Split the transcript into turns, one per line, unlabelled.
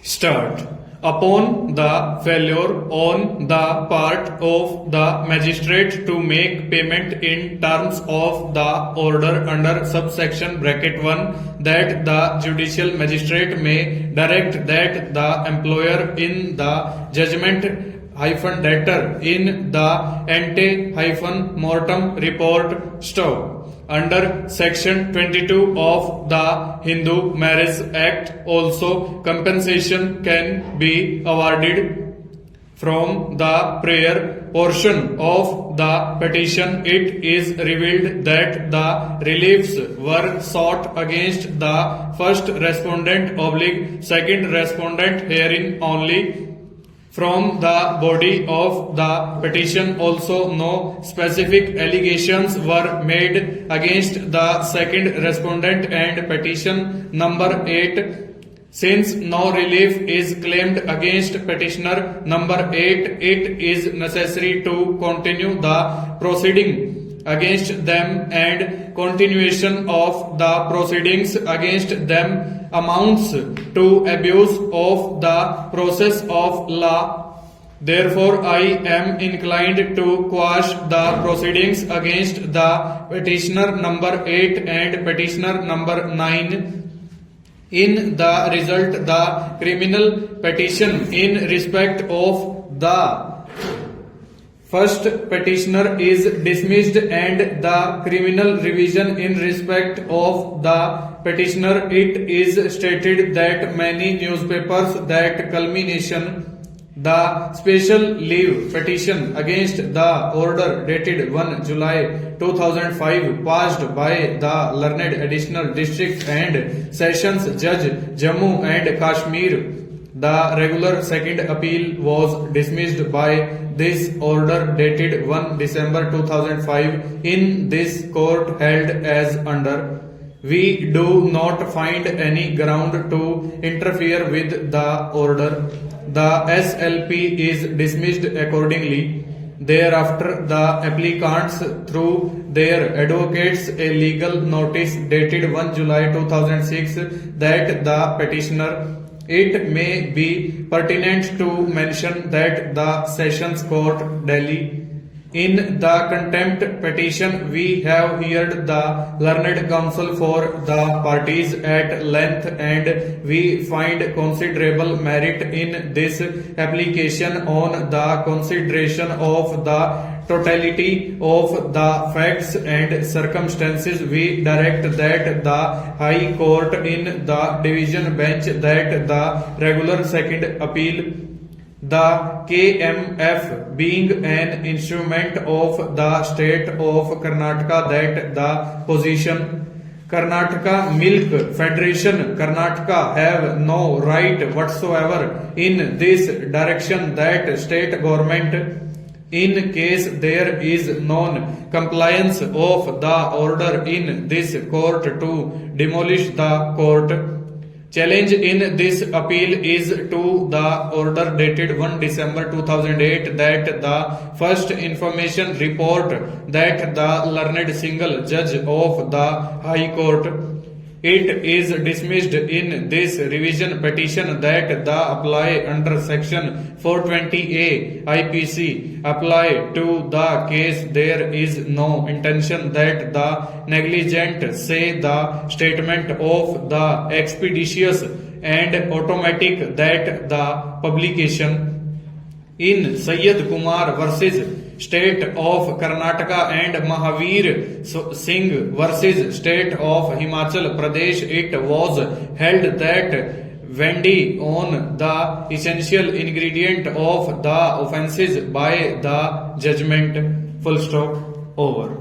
Start. Upon the failure on the part of the magistrate to make payment in terms of the order under subsection bracket 1, that the judicial magistrate may direct that the employer in the judgment-debtor in the ante-mortem report stop. Under section 22 of the Hindu Marriage Act, also compensation can be awarded from the prior portion of the petition. It is revealed that the reliefs were sought against the first respondent / second respondent herein only. From the body of the petition also no specific allegations were made against the second respondent and petition number 8. Since no relief is claimed against petitioner number 8, it is necessary to continue the proceeding against them, and continuation of the proceedings against them amounts to abuse of the process of law. Therefore, I am inclined to quash the proceedings against the petitioner number 8 and petitioner number 9. In the result, the criminal petition in respect of the first petitioner is dismissed, and the criminal revision in respect of the petitioner, it is stated that many newspapers that culmination the special leave petition against the order dated 1 July 2005 passed by the learned additional district and sessions judge Jammu and Kashmir. The regular second appeal was dismissed by this order dated 1 December 2005 in this court held as under. We do not find any ground to interfere with the order. The SLP is dismissed accordingly. Thereafter, the applicants through their advocates a legal notice dated 1 July 2006 that the petitioner, it may be pertinent to mention that the Sessions Court, Delhi, in the contempt petition, we have heard the learned counsel for the parties at length, and we find considerable merit in this application on the consideration of the totality of the facts and circumstances. We direct that the High Court in the division bench that the regular second appeal, the KMF being an instrument of the state of Karnataka, that the position Karnataka Milk Federation Karnataka have no right whatsoever in this direction, that state government, in case there is non-compliance of the order in this court, to demolish the court. Challenge in this appeal is to the order dated 1 December 2008 that the first information report that the learned single judge of the High Court, it is dismissed in this revision petition that the apply under section 420A IPC apply to the case. There is no intention that the negligent say the statement of the expeditious and automatic that the publication in Syed Kumar versus State of Karnataka and Mahavir Singh versus State of Himachal Pradesh, it was held that Wendy on the essential ingredient of the offences by the judgment. Full stop. Over.